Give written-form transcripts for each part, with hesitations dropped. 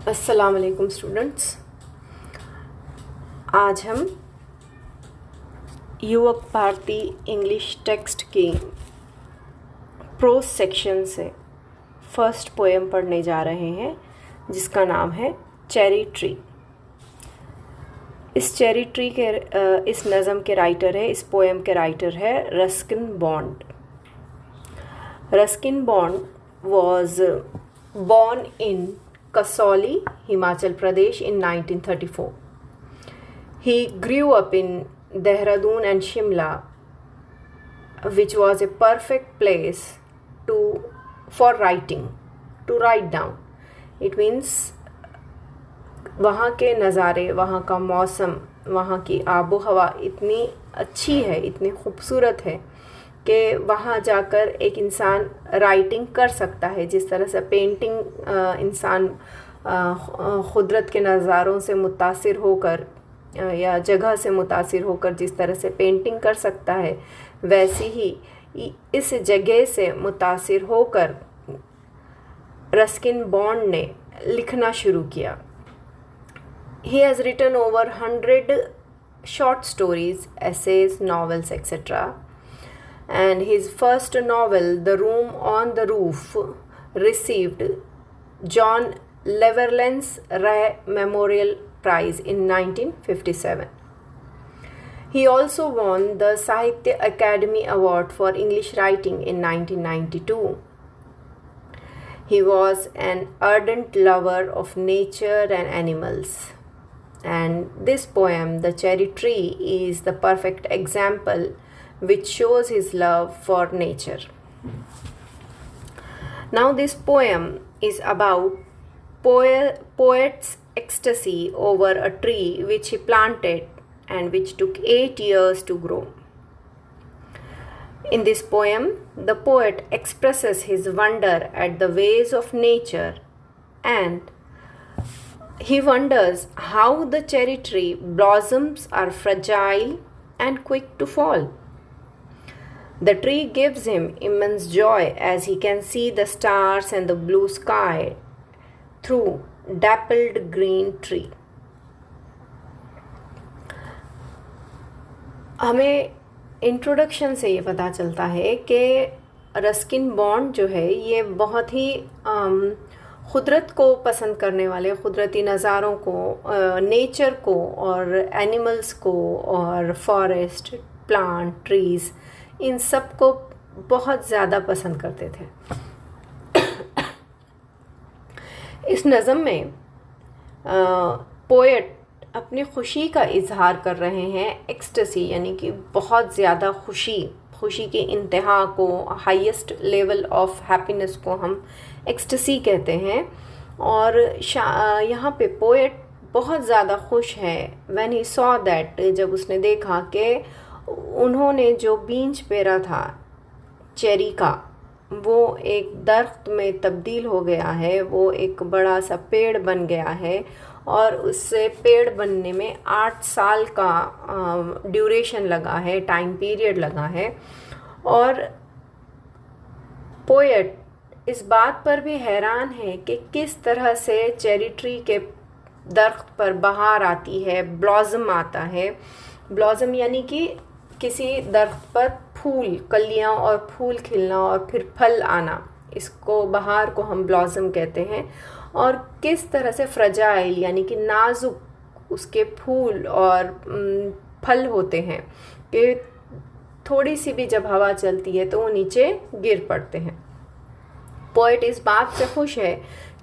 अस्सलाम वालेकुम स्टूडेंट्स। आज हम युवक भारती इंग्लिश टेक्स्ट की प्रोज सेक्शन से फर्स्ट पोएम पढ़ने जा रहे हैं, जिसका नाम है चेरी ट्री। इस चेरी ट्री के इस नज़म के राइटर है, इस पोएम के राइटर है Ruskin bond. Ruskin bond was born in Kasauli, Himachal Pradesh in 1934. He grew up in Dehradun and Shimla, which was a perfect place for writing, to write down. It means वहाँ के नज़ारे, वहाँ का मौसम, वहाँ की आबो हवा इतनी अच्छी है, इतनी खूबसूरत है कि वहाँ जाकर एक इंसान राइटिंग कर सकता है। जिस तरह से पेंटिंग इंसान क़ुदरत के नज़ारों से मुतासिर होकर या जगह से मुतासिर होकर जिस तरह से पेंटिंग कर सकता है, वैसे ही इस जगह से मुतासिर होकर रस्किन बॉन्ड ने लिखना शुरू किया। He has written over 100 short stories, essays, novels, etc. And his first novel, The Room on the Roof, received John Leverland's Ray Memorial Prize in 1957. He also won the Sahitya Academy Award for English Writing in 1992. He was an ardent lover of nature and animals. And this poem, The Cherry Tree, is the perfect example which shows his love for nature. Now this poem is about poet's ecstasy over a tree which he planted and which took 8 years to grow. In this poem, the poet expresses his wonder at the ways of nature, and he wonders how the cherry tree blossoms are fragile and quick to fall. The tree gives him immense joy as he can see the stars and the blue sky through dappled green tree. हमें introduction से ये पता चलता है कि Ruskin bond जो है ये बहुत ही क़ुदरत को पसंद करने वाले, क़ुदरती नज़ारों को, नेचर को और एनिमल्स को और फॉरेस्ट, प्लांट, ट्रीज़, इन सब को बहुत ज़्यादा पसंद करते थे। इस नज़म में पोएट अपनी ख़ुशी का इजहार कर रहे हैं, एक्सटेसी यानी कि बहुत ज़्यादा खुशी की इंतहा को, हाईएस्ट लेवल ऑफ हैप्पीनेस को हम एक्सटेसी कहते हैं। और यहाँ पे पोएट बहुत ज़्यादा खुश है व्हेन ही सॉ दैट, जब उसने देखा कि उन्होंने जो बीज पेरा था चेरी का, वो एक दरख्त में तब्दील हो गया है, वो एक बड़ा सा पेड़ बन गया है और उससे पेड़ बनने में 8 साल का ड्यूरेशन लगा है, टाइम पीरियड लगा है। और पोएट इस बात पर भी हैरान है कि किस तरह से चेरी ट्री के दरख्त पर बहार आती है, ब्लॉसम आता है। ब्लॉसम यानी कि किसी दरख्त पर फूल, कलियां और फूल खिलना और फिर फल आना, इसको बहार को हम ब्लॉसम कहते हैं। और किस तरह से फ्रजाइल यानी कि नाजुक उसके फूल और फल होते हैं कि थोड़ी सी भी जब हवा चलती है तो वो नीचे गिर पड़ते हैं। पोएट इस बात से खुश है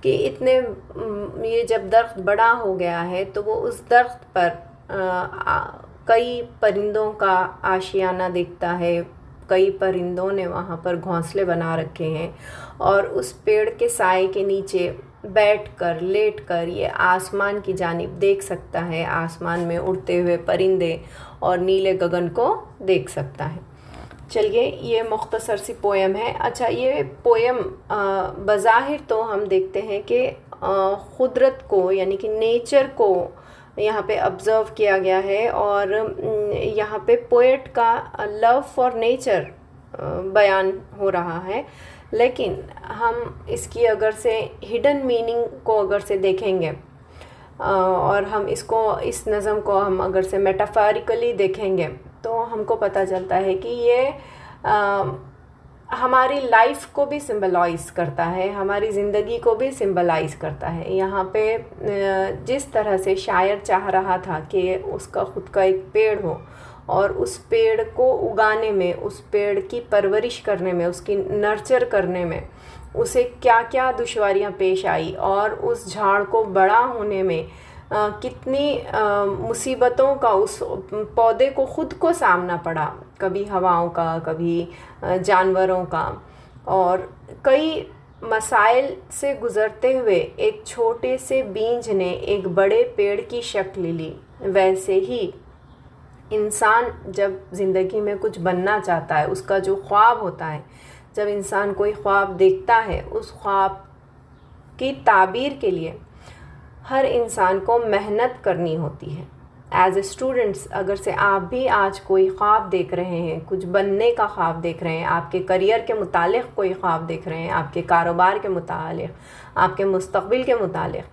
कि ये जब दरख्त बड़ा हो गया है तो वो उस दरख्त पर कई परिंदों का आशियाना दिखता है, कई परिंदों ने वहाँ पर घोंसले बना रखे हैं और उस पेड़ के साए के नीचे बैठकर, लेटकर ये आसमान की जानिब देख सकता है, आसमान में उड़ते हुए परिंदे और नीले गगन को देख सकता है। चलिए, ये मुख्तसर सी पोएम है। अच्छा, ये पोएम बज़ाहिर तो हम देखते हैं कि क़ुदरत को यानी कि नेचर को यहाँ पे ऑब्ज़र्व किया गया है और यहाँ पे पोएट का लव फॉर नेचर बयान हो रहा है। लेकिन हम इसकी अगर से हिडन मीनिंग को अगर से देखेंगे और हम इसको, इस नज़म को हम अगर से मेटाफोरिकली देखेंगे तो हमको पता चलता है कि ये हमारी लाइफ को भी सिंबलाइज़ करता है, हमारी ज़िंदगी को भी सिंबलाइज़ करता है। यहाँ पे जिस तरह से शायर चाह रहा था कि उसका ख़ुद का एक पेड़ हो और उस पेड़ को उगाने में, उस पेड़ की परवरिश करने में, उसकी नर्चर करने में उसे क्या क्या दुश्वारियाँ पेश आई और उस झाड़ को बड़ा होने में कितनी मुसीबतों का उस पौधे को ख़ुद को सामना पड़ा, कभी हवाओं का, कभी जानवरों का, और कई मसाइल से गुज़रते हुए एक छोटे से बीज ने एक बड़े पेड़ की शक्ल ली। वैसे ही इंसान जब ज़िंदगी में कुछ बनना चाहता है, उसका जो ख्वाब होता है, जब इंसान कोई ख्वाब देखता है, उस ख्वाब की ताबीर के लिए हर इंसान को मेहनत करनी होती है। एज ए स्टूडेंट्स, अगर से आप भी आज कोई ख्वाब देख रहे हैं, कुछ बनने का ख्वाब देख रहे हैं, आपके करियर के मुतालिक कोई ख्वाब देख रहे हैं, आपके कारोबार के मुतालिक, आपके मुस्तकबिल के मुतालिक,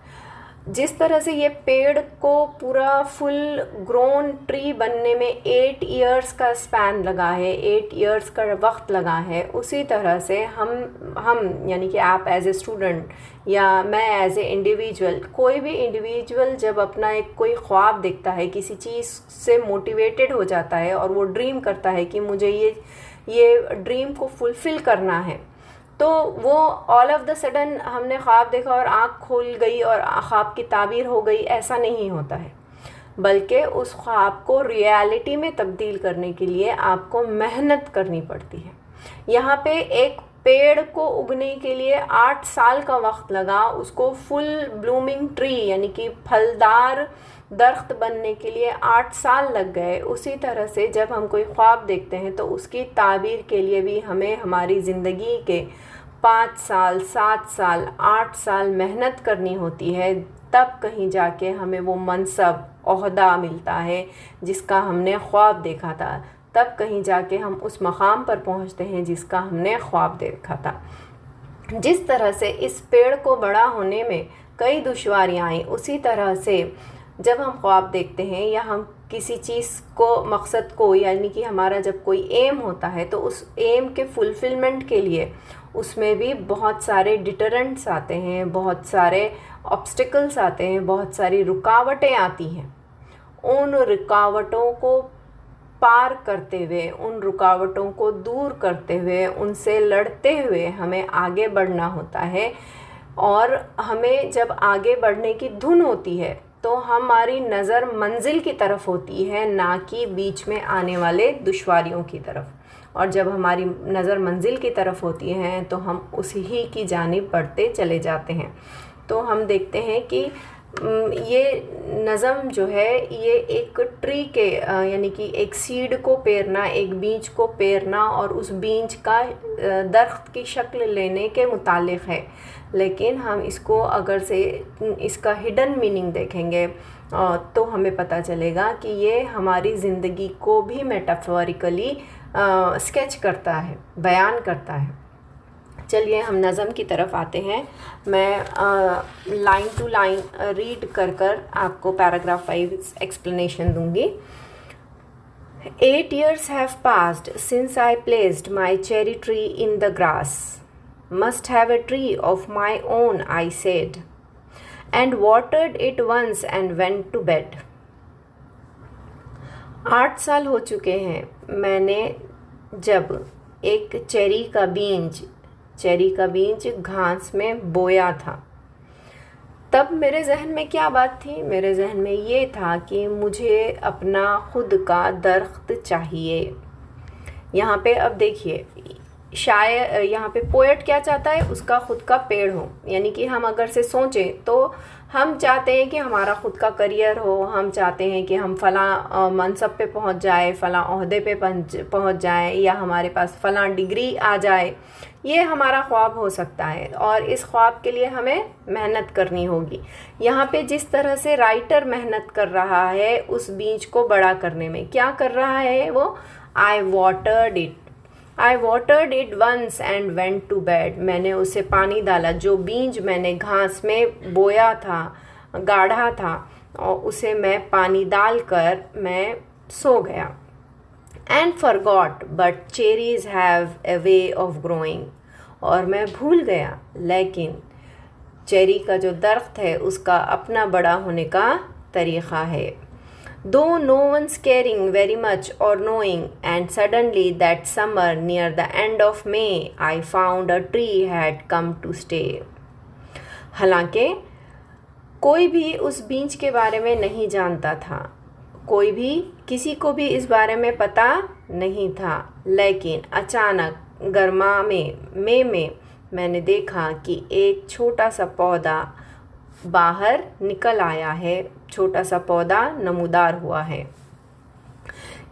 जिस तरह से ये पेड़ को पूरा फुल ग्रोन ट्री बनने में 8 इयर्स का स्पैन लगा है, 8 इयर्स का वक्त लगा है, उसी तरह से हम यानी कि आप एज ए स्टूडेंट या मैं एज ए इंडिविजुअल, कोई भी इंडिविजुअल जब अपना एक कोई ख्वाब देखता है, किसी चीज़ से मोटिवेटेड हो जाता है और वो ड्रीम करता है कि मुझे ये ड्रीम को फुलफ़िल करना है, तो वो ऑल ऑफ द सडन हमने ख्वाब देखा और आँख खुल गई और ख्वाब की ताबीर हो गई, ऐसा नहीं होता है। बल्कि उस ख्वाब को रियलिटी में तब्दील करने के लिए आपको मेहनत करनी पड़ती है। यहाँ पे एक पेड़ को उगने के लिए 8 साल का वक्त लगा, उसको फुल ब्लूमिंग ट्री यानी कि फलदार दरख्त बनने के लिए 8 साल लग गए। उसी तरह से जब हम कोई ख्वाब देखते हैं तो उसकी ताबीर के लिए भी हमें हमारी ज़िंदगी के 5 साल, 7 साल, 8 साल मेहनत करनी होती है, तब कहीं जाके हमें वो मनसब, ओहदा मिलता है जिसका हमने ख्वाब देखा था, तब कहीं जाके हम उस मकाम पर पहुंचते हैं जिसका हमने ख्वाब देखा था। जिस तरह से इस पेड़ को बड़ा होने में कई दुश्वारियाँ आई, उसी तरह से जब हम ख्वाब देखते हैं या हम किसी चीज़ को, मकसद को, यानी कि हमारा जब कोई एम होता है तो उस एम के फुलफ़िलमेंट के लिए उसमें भी बहुत सारे डिटरेंट्स आते हैं, बहुत सारे ऑब्स्टिकल्स आते हैं, बहुत सारी रुकावटें आती हैं। उन रुकावटों को पार करते हुए, उन रुकावटों को दूर करते हुए, उनसे लड़ते हुए हमें आगे बढ़ना होता है। और हमें जब आगे बढ़ने की धुन होती है तो हमारी नज़र मंजिल की तरफ होती है, ना कि बीच में आने वाले दुश्वारियों की तरफ। और जब हमारी नज़र मंजिल की तरफ होती है तो हम उसी ही की जानिब बढ़ते चले जाते हैं। तो हम देखते हैं कि ये नज़म जो है ये एक ट्री के यानी कि एक सीड को पेरना, एक बीज को पेरना और उस बीज का दरख्त की शक्ल लेने के मुतालिक है। लेकिन हम इसको अगर से इसका हिडन मीनिंग देखेंगे तो हमें पता चलेगा कि ये हमारी ज़िंदगी को भी मेटाफोरिकली स्केच करता है, बयान करता है। चलिए हम नज़म की तरफ आते हैं। मैं लाइन टू लाइन रीड कर आपको पैराग्राफ 5 एक्सप्लेनेशन दूंगी। 8 years have passed since I placed my cherry tree in the grass. Must have a tree of my own, I said, and watered it once and went to bed. 8 साल हो चुके हैं मैंने जब एक cherry का बीज घास में बोया था। तब मेरे जहन में क्या बात थी? मेरे जहन में ये था कि मुझे अपना खुद का दरख्त चाहिए। यहाँ पे अब देखिए, शायर यहाँ पे पोएट क्या चाहता है? उसका खुद का पेड़ हो। यानी कि हम अगर से सोचें तो हम चाहते हैं कि हमारा खुद का करियर हो, हम चाहते हैं कि हम फ़लाँ मनसब पे पहुँच जाए, फ़लाँ ओहदे पे पहुँच जाए, या हमारे पास फ़लाँ डिग्री आ जाए। ये हमारा ख्वाब हो सकता है और इस ख्वाब के लिए हमें मेहनत करनी होगी। यहाँ पे जिस तरह से राइटर मेहनत कर रहा है उस बीज को बड़ा करने में, क्या कर रहा है वो? I watered it. I watered it once and went to bed. मैंने उसे पानी डाला, जो बीज मैंने घास में बोया था, गाढ़ा था, और उसे मैं पानी डालकर मैं सो गया. And forgot, but cherries have a way of growing. और मैं भूल गया, लेकिन चेरी का जो दरख्त है उसका अपना बड़ा होने का तरीक़ा है. Though no one's caring very much or knowing, and suddenly that summer near the end of May, I found a tree had come to stay. हालांकि कोई भी उस बीज के बारे में नहीं जानता था, कोई भी किसी को भी इस बारे में पता नहीं था, लेकिन अचानक गर्मा मई में मैंने देखा कि एक छोटा सा पौधा बाहर निकल आया है, छोटा सा पौधा नमूदार हुआ है.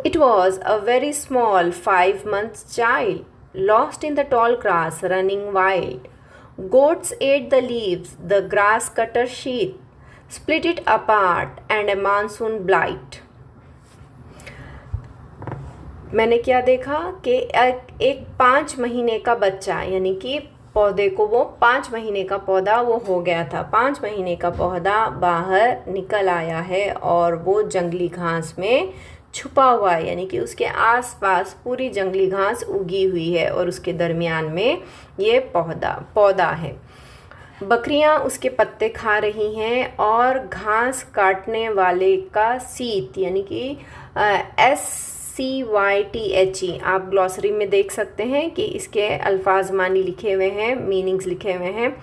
It was a very small 5 months child, lost in the tall grass, running wild. Goats ate the leaves, the grass cutter sheath, split it apart, and a monsoon blight. मैंने क्या देखा कि एक 5 महीने का बच्चा, यानी कि पौधे को, वो 5 महीने का पौधा वो हो गया था, 5 महीने का पौधा बाहर निकल आया है और वो जंगली घास में छुपा हुआ है, यानी कि उसके आसपास पूरी जंगली घास उगी हुई है और उसके दरमियान में ये पौधा है. बकरियां उसके पत्ते खा रही हैं और घास काटने वाले का सीत, यानी कि SCYTHE आप ग्लॉसरी में देख सकते हैं कि इसके अल्फाज मानी लिखे हुए हैं, मीनिंग्स लिखे हुए हैं.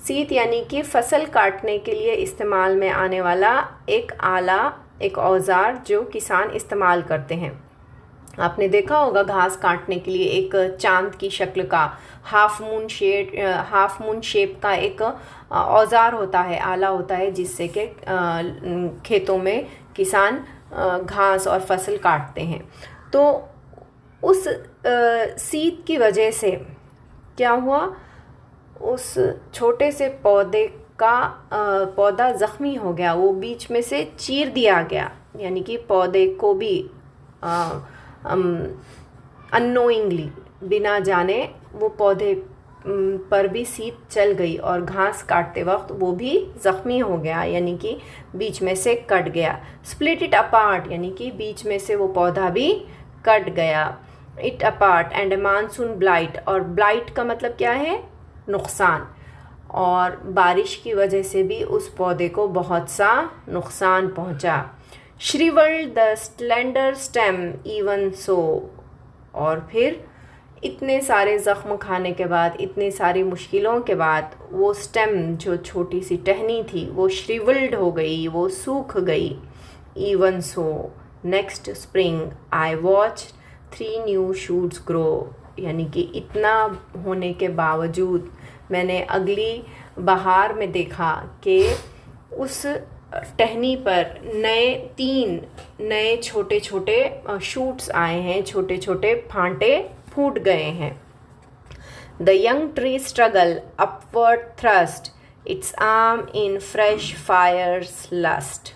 सीत यानी कि फसल काटने के लिए इस्तेमाल में आने वाला एक आला, एक औज़ार जो किसान इस्तेमाल करते हैं. आपने देखा होगा घास काटने के लिए एक चांद की शक्ल का हाफ मून शेप का एक औज़ार होता है, आला होता है, जिससे कि खेतों में किसान घास और फसल काटते हैं. तो उस सीत की वजह से क्या हुआ, उस छोटे से पौधे का पौधा ज़ख्मी हो गया, वो बीच में से चीर दिया गया, यानी कि पौधे को भी अननोइंगली, बिना जाने वो पौधे पर भी सीत चल गई और घास काटते वक्त वो भी ज़ख्मी हो गया, यानी कि बीच में से कट गया. स्प्लिट इट अपार्ट यानी कि बीच में से वो पौधा भी कट गया. It apart and A monsoon blight, और ब्लाइट का मतलब क्या है, नुकसान, और बारिश की वजह से भी उस पौधे को बहुत सा नुकसान पहुंचा. Shrivelled the slender stem even so, और फिर इतने सारे ज़ख्म खाने के बाद, इतनी सारी मुश्किलों के बाद, वो स्टेम जो छोटी सी टहनी थी वो श्रिवल्ड हो गई, वो सूख गई. Even so next spring I watch 3 new shoots grow, यानी कि इतना होने के बावजूद मैंने अगली बहार में देखा कि उस टहनी पर 3 नए छोटे छोटे शूट्स आए हैं, छोटे छोटे फांटे फूट गए हैं. The young tree struggle upward thrust its arm in fresh fires lust.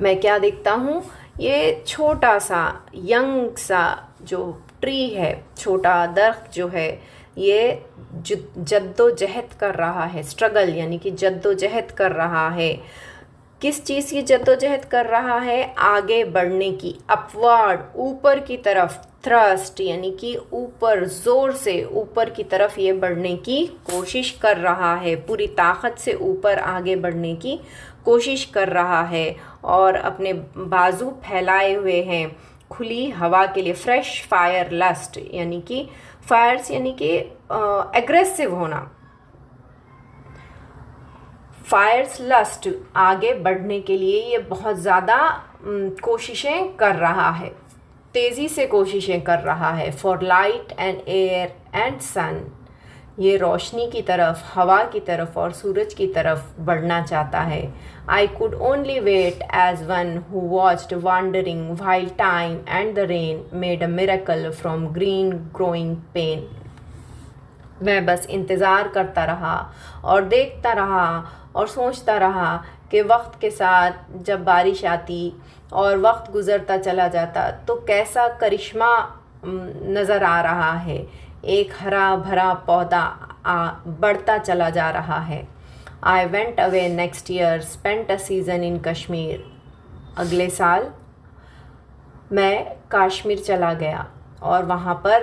मैं क्या देखता हूँ, ये छोटा सा यंग सा जो ट्री है, छोटा दरख्त जो है, ये जद्दोजहद कर रहा है. स्ट्रगल यानी कि जद्दोजहद कर रहा है. किस चीज़ की जद्दोजहद कर रहा है, आगे बढ़ने की. अपवर्ड ऊपर की तरफ, थ्रस्ट यानी कि ऊपर, ज़ोर से ऊपर की तरफ ये बढ़ने की कोशिश कर रहा है, पूरी ताकत से ऊपर आगे बढ़ने की कोशिश कर रहा है और अपने बाजू फैलाए हुए हैं खुली हवा के लिए. फ्रेश फायर लस्ट यानी कि फायर्स यानी कि एग्रेसिव होना. फायर्स लस्ट आगे बढ़ने के लिए ये बहुत ज़्यादा कोशिशें कर रहा है, तेज़ी से कोशिशें कर रहा है. For light and air and sun, ये रोशनी की तरफ, हवा की तरफ और सूरज की तरफ बढ़ना चाहता है. I could only wait as one who watched wondering while time and the rain made a miracle from green growing pain. मैं बस इंतज़ार करता रहा और देखता रहा और सोचता रहा कि वक्त के साथ जब बारिश आती और वक्त गुज़रता चला जाता तो कैसा करिश्मा नज़र आ रहा है, एक हरा भरा पौधा बढ़ता चला जा रहा है। I went away next year, spent a season in Kashmir. अगले साल मैं कश्मीर चला गया और वहाँ पर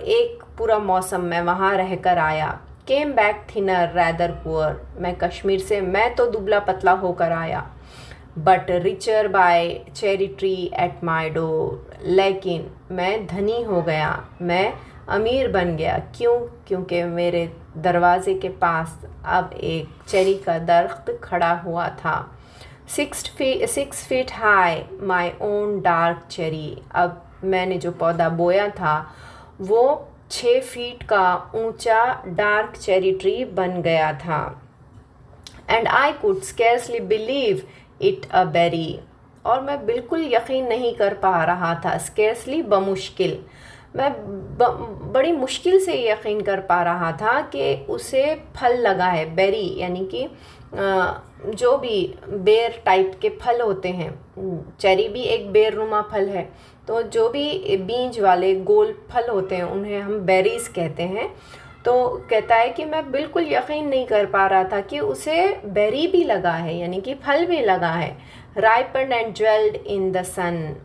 एक पूरा मौसम मैं वहाँ रह कर आया। Came back thinner rather poor, मैं कश्मीर से मैं तो दुबला पतला होकर आया। But richer by cherry tree at my door, लेकिन मैं धनी हो गया, मैं अमीर बन गया। क्यों? क्योंकि मेरे दरवाज़े के पास अब एक चेरी का दरख्त खड़ा हुआ था। 6 feet high my own dark cherry, अब मैंने जो पौधा बोया था वो 6 फीट का ऊंचा डार्क चेरी ट्री बन गया था। And I could scarcely believe it a berry, और मैं बिल्कुल यकीन नहीं कर पा रहा था। स्केर्सली बमुश्किल, मैं बड़ी मुश्किल से यकीन कर पा रहा था कि उसे फल लगा है। बेरी यानी कि जो भी बेर टाइप के फल होते हैं, चेरी भी एक बेरनुमा फल है, तो जो भी बीज वाले गोल फल होते हैं उन्हें हम बेरीज कहते हैं। तो कहता है कि मैं बिल्कुल यकीन नहीं कर पा रहा था कि उसे बेरी भी लगा है, यानी कि फल भी लगा है। राइपन्ड एंड ज्वेल्ड इन द सन,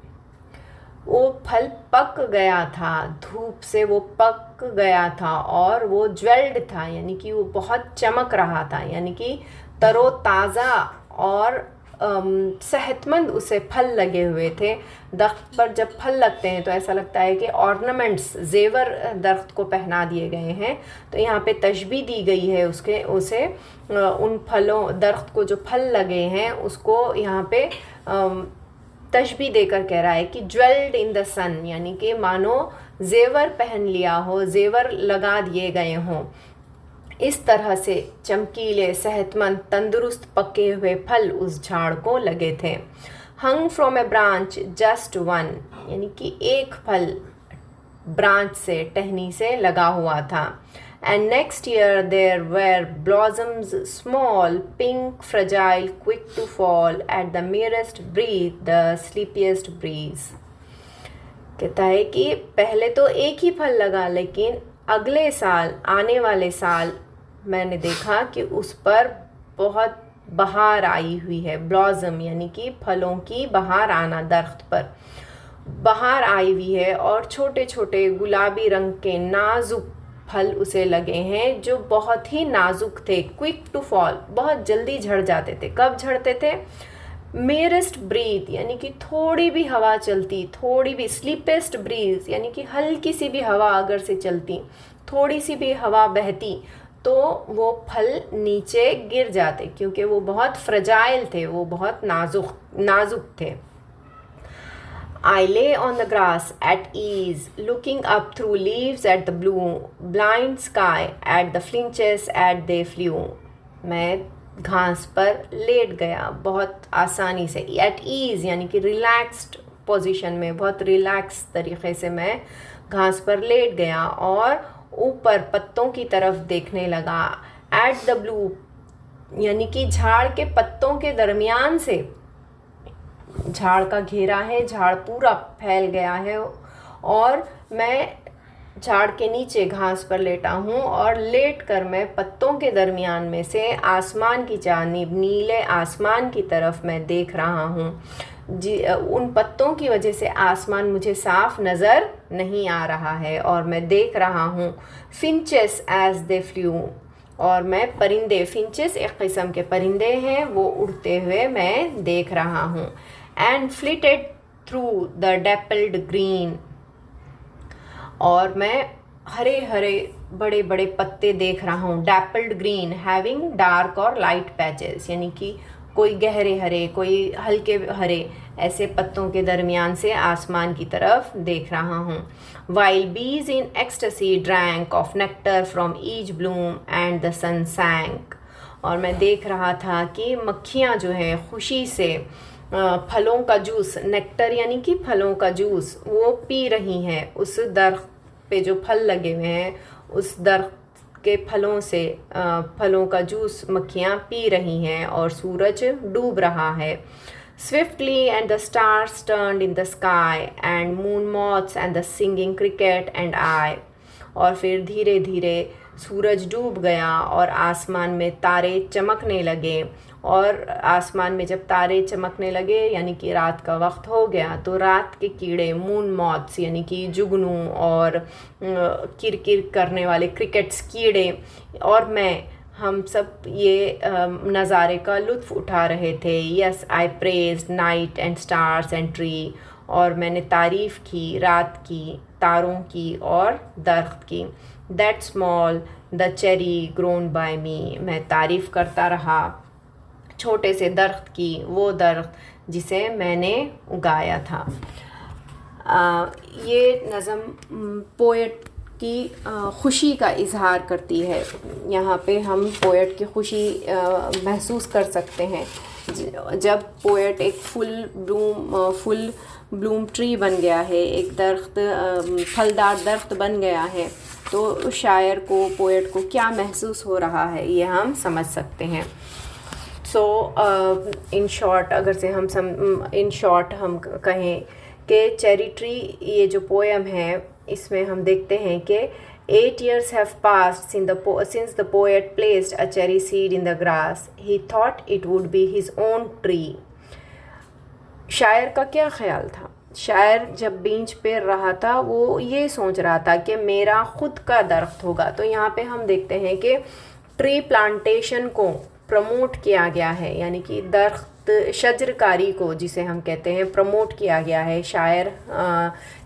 वो फल पक गया था, धूप से वो पक गया था और वो ज्वेल्ड था, यानी कि वो बहुत चमक रहा था, यानी कि तरोताज़ा और सेहतमंद उसे फल लगे हुए थे। दरख्त पर जब फल लगते हैं तो ऐसा लगता है कि ऑर्नामेंट्स, जेवर दरख्त को पहना दिए गए हैं। तो यहाँ पे तशबीह दी गई है उसे उन फलों, दरख्त को जो फल लगे हैं उसको यहाँ पे तशबीह देकर कह रहा है कि ज्वेल्ड इन द सन, यानी कि मानो जेवर पहन लिया हो, जेवर लगा दिए गए हों। इस तरह से चमकीले, सेहतमंद, तंदुरुस्त पके हुए फल उस झाड़ को लगे थे। Hung from a branch just one, यानी कि एक फल ब्रांच से, टहनी से लगा हुआ था। And next year there were blossoms small, pink, fragile, quick to fall at the merest breath the sleepiest breeze. कहता है कि पहले तो एक ही फल लगा, लेकिन अगले साल, आने वाले साल मैंने देखा कि उस पर बहुत बहार आई हुई है। ब्लॉसम यानी कि फलों की बहार आना, दरख्त पर बहार आई हुई है और छोटे छोटे गुलाबी रंग के नाजुक फल उसे लगे हैं जो बहुत ही नाजुक थे। क्विक टू फॉल, बहुत जल्दी झड़ जाते थे। कब झड़ते थे? मेरेस्ट ब्रीथ, यानी कि थोड़ी भी हवा चलती, थोड़ी भी, स्लीपेस्ट ब्रीज यानी कि हल्की सी भी हवा अगर से चलती, थोड़ी सी भी हवा बहती तो वो फल नीचे गिर जाते, क्योंकि वो बहुत फ्रजाइल थे, वो बहुत नाजुक थे। I lay on the grass at ease, looking up through leaves at the blue, blind sky, at the finches as they flew. मैं घास पर लेट गया बहुत आसानी से। एट ईज़ यानी कि रिलैक्स्ड पोजीशन में, बहुत रिलैक्स तरीक़े से मैं घास पर लेट गया और ऊपर पत्तों की तरफ देखने लगा। एट द ब्लू यानी कि झाड़ के पत्तों के दरमियान से, झाड़ का घेरा है, झाड़ पूरा फैल गया है और मैं झाड़ के नीचे घास पर लेटा हूँ और लेट कर मैं पत्तों के दरमियान में से आसमान की जानिब, नीले आसमान की तरफ मैं देख रहा हूँ। उन पत्तों की वजह से आसमान मुझे साफ नज़र नहीं आ रहा है और मैं देख रहा हूँ फिंचेस एज दे फ्लू, और मैं परिंदे, फिंचेस एक किस्म के परिंदे हैं, वो उड़ते हुए मैं देख रहा हूँ। एंड फ्लिटेड थ्रू द डेपल्ड ग्रीन, और मैं हरे हरे बड़े बड़े पत्ते देख रहा हूँ। डेपल्ड ग्रीन हैविंग डार्क और लाइट पैचेस, यानी कि कोई गहरे हरे, कोई हल्के हरे, ऐसे पत्तों के दरमियान से आसमान की तरफ देख रहा हूँ। While bees in ecstasy drank of nectar from each bloom and the sun sank, और मैं देख रहा था कि मक्खियाँ जो हैं खुशी से फलों का जूस, नेक्टर यानी कि फलों का जूस, वो पी रही हैं। उस दरख्त पे जो फल लगे हुए हैं, उस दरख्त के फलों से फलों का जूस मक्खियाँ पी रही हैं और सूरज डूब रहा है। Swiftly and the stars turned in the sky and moon moths and the singing cricket and I। और फिर धीरे धीरे सूरज डूब गया और आसमान में तारे चमकने लगे, और आसमान में जब तारे चमकने लगे यानी कि रात का वक्त हो गया, तो रात के कीड़े मून मॉथ्स यानी कि जुगनू और किरकिर करने वाले क्रिकेट्स कीड़े और मैं, हम सब ये नज़ारे का लुत्फ़ उठा रहे थे। Yes I praised night and stars and tree. और मैंने तारीफ़ की रात की, तारों की और दरख्त की। That small the cherry grown by me. मैं तारीफ़ करता रहा छोटे से दरख्त की, वो दरख्त जिसे मैंने उगाया था। ये नज़म पोएट की खुशी का इजहार करती है। यहाँ पे हम पोएट की खुशी महसूस कर सकते हैं। जब पोएट एक फुल ब्लूम ट्री बन गया है, एक दरख्त फलदार दरख्त बन गया है, तो शायर को, पोएट को क्या महसूस हो रहा है ये हम समझ सकते हैं। सो इन शॉर्ट हम कहें कि चेरी ट्री, ये जो पोएम है, इसमें हम देखते हैं कि 8 years have passed since the poet placed a cherry seed in the grass. He thought it would be his own tree. शायर का क्या ख्याल था? शायर जब बीज पेर रहा था वो ये सोच रहा था कि मेरा खुद का दरख्त होगा। तो यहाँ पे हम देखते हैं कि ट्री प्लांटेशन को प्रमोट किया गया है, यानी कि दरख्त शजरकारी को, जिसे हम कहते हैं, प्रमोट किया गया है। शायर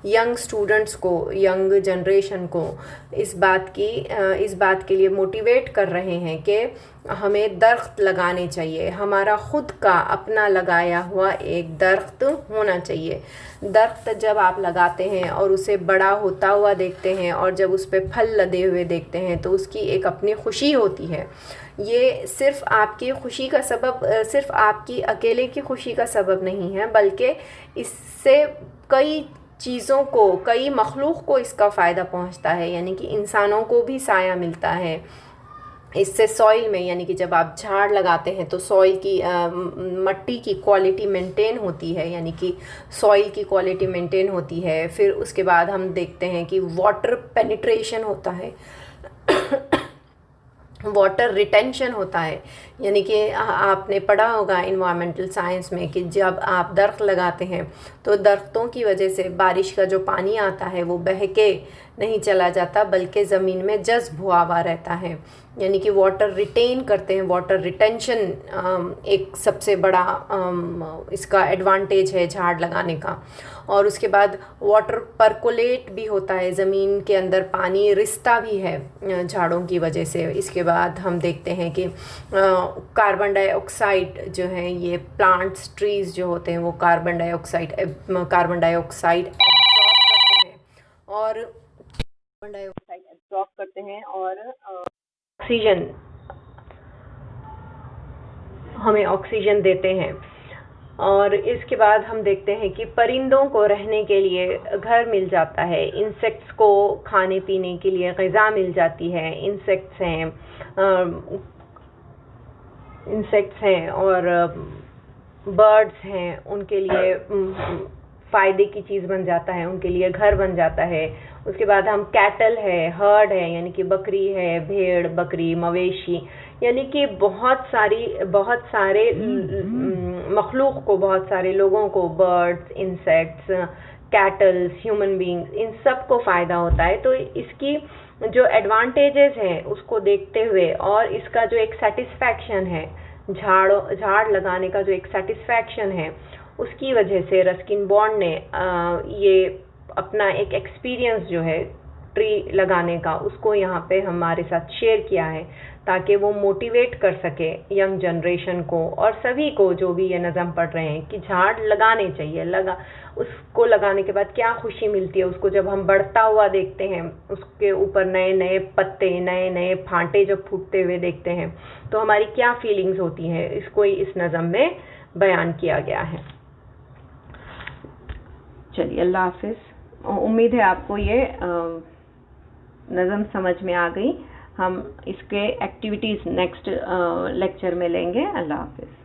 यंग स्टूडेंट्स को, यंग जनरेशन को इस बात के लिए मोटिवेट कर रहे हैं कि हमें दरख्त लगाने चाहिए, हमारा खुद का अपना लगाया हुआ एक दरख्त होना चाहिए। दरख्त जब आप लगाते हैं और उसे बड़ा होता हुआ देखते हैं और जब उस पर फल लदे हुए देखते हैं तो उसकी एक अपनी खुशी होती है। ये सिर्फ़ आपकी खुशी का सबब, सिर्फ़ आपकी अकेले की खुशी का सबब नहीं है, बल्कि इससे कई चीज़ों को, कई मखलूक को इसका फ़ायदा पहुंचता है, यानी कि इंसानों को भी साया मिलता है इससे। सॉइल में, यानी कि जब आप झाड़ लगाते हैं तो सॉइल की मट्टी की क्वालिटी मेंटेन होती है, यानी कि सॉइल की क्वालिटी मेंटेन होती है। फिर उसके बाद हम देखते हैं कि वाटर पेनिट्रेशन होता है, वाटर रिटेंशन होता है, यानी कि आपने पढ़ा होगा इन्वायरमेंटल साइंस में कि जब आप दरख्त लगाते हैं तो दरख्तों की वजह से बारिश का जो पानी आता है वो बह के नहीं चला जाता, बल्कि ज़मीन में जज़्ब हुआ हुआ रहता है, यानी कि वाटर रिटेन करते हैं। वाटर रिटेंशन एक सबसे बड़ा इसका एडवांटेज है झाड़ लगाने का। और उसके बाद वाटर परकोलेट भी होता है, ज़मीन के अंदर पानी रिसता भी है झाड़ों की वजह से। इसके बाद हम देखते हैं कि कार्बन डाइऑक्साइड जो है, ये प्लांट्स, ट्रीज़ जो होते हैं वो कार्बन डाइऑक्साइड एब्जॉर्ब करते हैं और ऑक्सीजन, हमें ऑक्सीजन देते हैं। और इसके बाद हम देखते हैं कि परिंदों को रहने के लिए घर मिल जाता है, इंसेक्ट्स को खाने पीने के लिए ग़िज़ा मिल जाती है। इंसेक्ट्स हैं और बर्ड्स हैं, उनके लिए फ़ायदे की चीज़ बन जाता है, उनके लिए घर बन जाता है। उसके बाद हम कैटल है, हर्ड है, यानी कि बकरी है, भेड़, बकरी, मवेशी, यानी कि बहुत सारे मखलूक को, बहुत सारे लोगों को, birds, insects, cattles, human beings, इन सब को फ़ायदा होता है। तो इसकी जो एडवांटेजेस हैं उसको देखते हुए और इसका जो एक सेटिस्फैक्शन है, झाड़ लगाने का जो एक सेटिस्फैक्शन है, उसकी वजह से रस्किन बॉन्ड ने ये अपना एक एक्सपीरियंस जो है ट्री लगाने का, उसको यहाँ पे हमारे साथ शेयर किया है, ताकि वो मोटिवेट कर सके यंग जनरेशन को और सभी को जो भी ये नज़म पढ़ रहे हैं कि झाड़ लगाने चाहिए। उसको लगाने के बाद क्या खुशी मिलती है, उसको जब हम बढ़ता हुआ देखते हैं, उसके ऊपर नए नए पत्ते, नए नए फांटे जब फूटते हुए देखते हैं, तो हमारी क्या फीलिंग्स होती हैं, इसको इस नज़म में बयान किया गया है। चलिए, अल्लाह हाफिज़। उम्मीद है आपको ये नज़म समझ में आ गई। हम इसके एक्टिविटीज़ नेक्स्ट लेक्चर में लेंगे। अल्लाह हाफिज़।